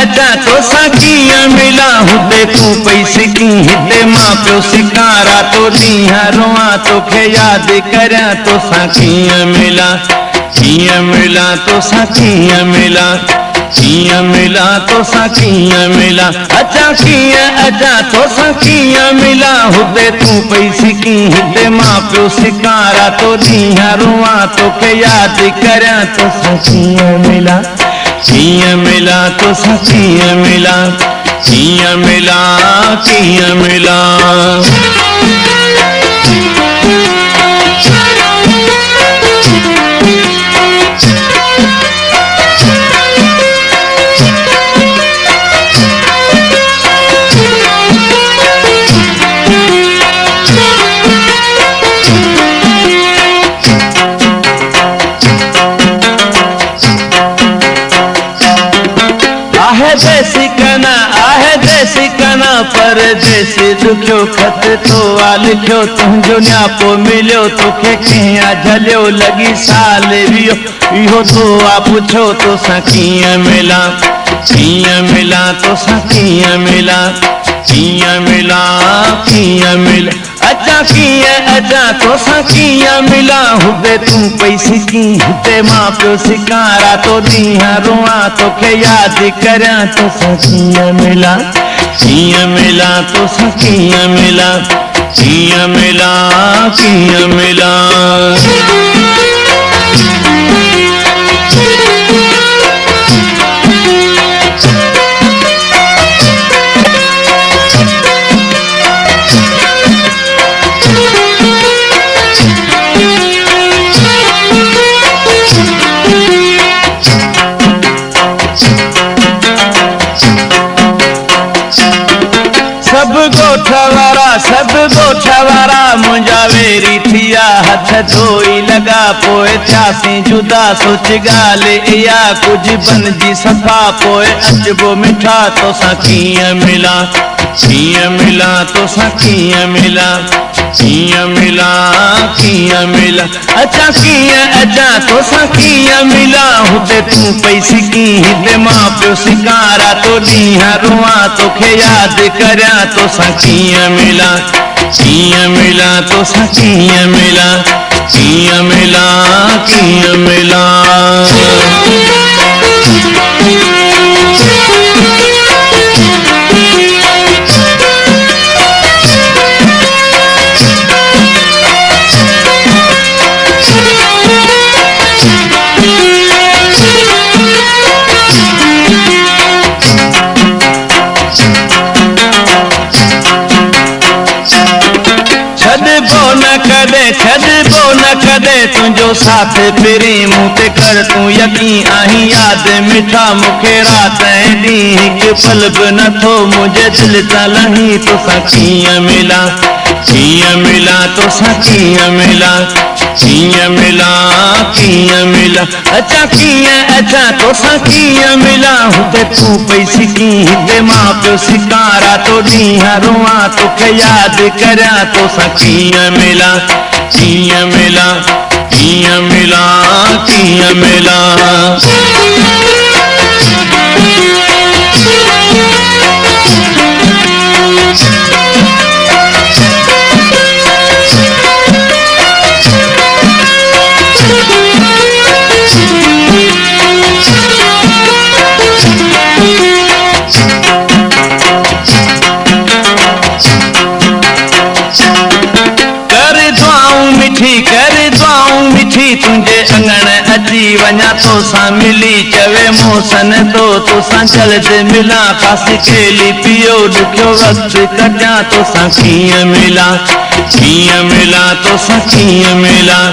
अचा तोसां कीअं मिलां हुते तूं पई सिकी हिते मां पियो सिकारा तो ॾींहं रोआं तोखे यादि करियां तोसां कीअं मिलां तोसां कीअं मिलां तोसां कीअं मिलां अचा तोसां कीअं मिलां हुते तूं पई सिकी हिते मां पियो सिकारा तो ॾींहं रोआं तोखे यादि करियां तोसां कीअं मिलां तोसां कीअं मिलां देसी कना परदेसी दुखियो खत तो लिखियो तुंहिंजो न्यापो मिलियो तोखे कीअं झलियो लॻी साल वियो इहो तो पुछो तोसां कीअं मिलां तोसां कीअं मिलां अचा तोसां कीअं मिलां हुते तूं पई सिकी हिते मां पियो सिकारा तो ॾींहं रोआं तोखे यादि करियां तोसां कीअं मिलां तोसां कीअं मिलां सब ॻोठ वारा मुंहिंजा वेरी थिया हथ धोई लॻा पोइ थियासीं जुदा सोच ॻाल्हि इहा कुझु बनजी सफ़ा पोइ अचबो मिठा तोसां कीअं मिलां तोसां कीअं मिलां अचा तोसां कीअं मिलां हुते तूं पई सिकी हिते मां पियो सिकारा तो ॾींहं रोआं तोखे यादि करियां तोसां कीअं मिलां तोसां कीअं मिलां छॾबो न कदे तुंहिंजो साथ फिरी मूं ते कर तूं यकीन आहीं यादि मिठा मूंखे राति ऐं ॾींहुं हिकु पल बि नथो मुंहिंजे दिलि तां लही तोसां कीअं मिलां तोसां कीअं मिलां अचा तोसां कीअं मिलां हुते तूं पई सिकी हिते मां पियो सिकारा तो ॾींहं रोआं तोखे यादि करियां तोसां कीअं मिलां तुंहिंजे अंगण अची वञा तोसां मिली चवे मौसन तोसां जल्द मिलां फासी खेली पियो ॾुखियो वक़्तु कढियां तोसां कीअं मिलां तोसां कीअं मिलां